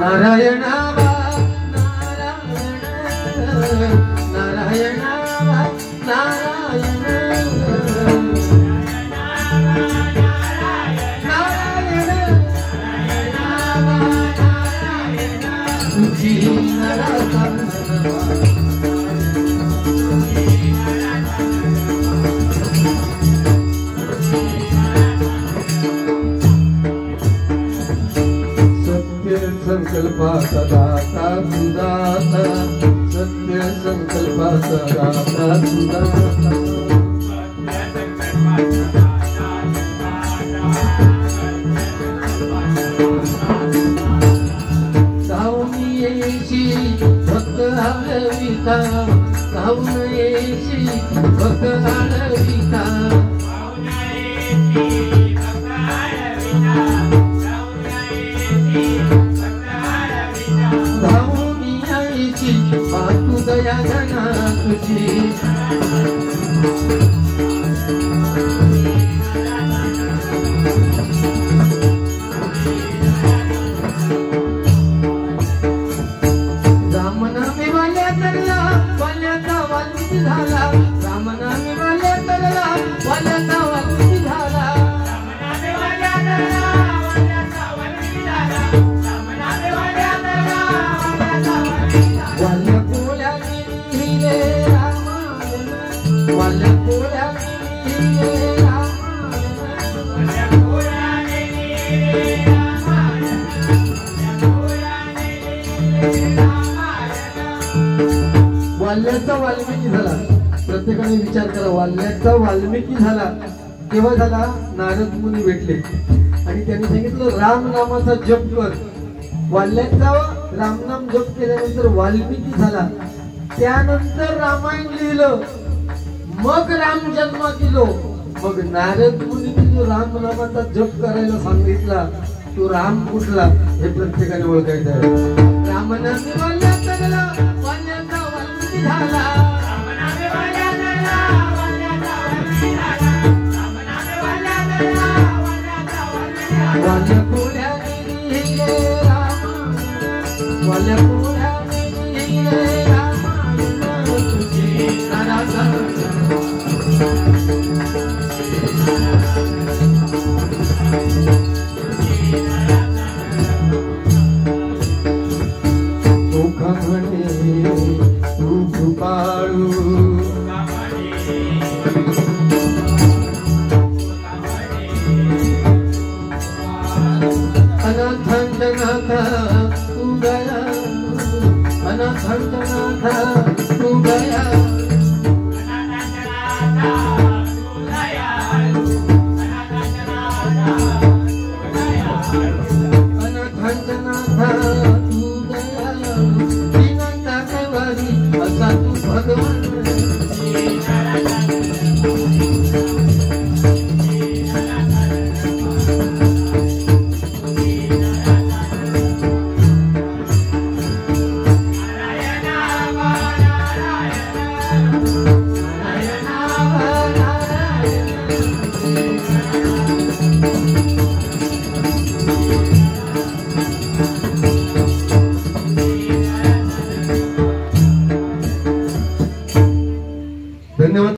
नारायण नारायण नारायण तुझी संकल्पाचा दाता सुदाता सत्य संकल्पाचा दाता सुदाता धावून येशी भक्त हलविता धावून येशी भक्त हलविता तू दया घना तुझी रामनामी वाल्या तरला वाल्याचा वाल्मिकी झाला रामनामी वाल्या तरला वाल्याचा वाल्मिकी झाला रामनामी वाल्या तरला वाल्याचा वाल्मिकी झाला रामनामी वाल्या तरला वाल्याचा वाल्मिकी झाला वाल्याचा वाल्मिकी झाला. प्रत्येकाने विचार करा, वाल्याचा वाल्मिकी झाला केव्हा झाला? नारद मुनी भेटले आणि त्यांनी सांगितलं राम नामाचा जप कर. वाल्याचा रामनाम जप केल्यानंतर वाल्मिकी झाला. त्यानंतर रामायण लिहिलं, मग राम जन्मात दिलो. मग नारद मुनीने जो राम नामाचा जप करायला सांगितला तो राम कुठला हे प्रत्येकाने ओळखायचं आहे. रामनामी वाल्याचा झाला, वाल्याचा वाल्मिकी झाला. रामनामी वाल्याचा झाला, वाल्याचा वाल्मिकी झाला. रामनामी वाल्याचा झाला, वाल्याचा वाल्मिकी झाला. वाल्या कोल्याने लिहिले राम, वाल्या कोल्याने लिहिले राम तुझे नारायण. अनाथंडनाथ तू गया, अनाथंडनाथ तू गया.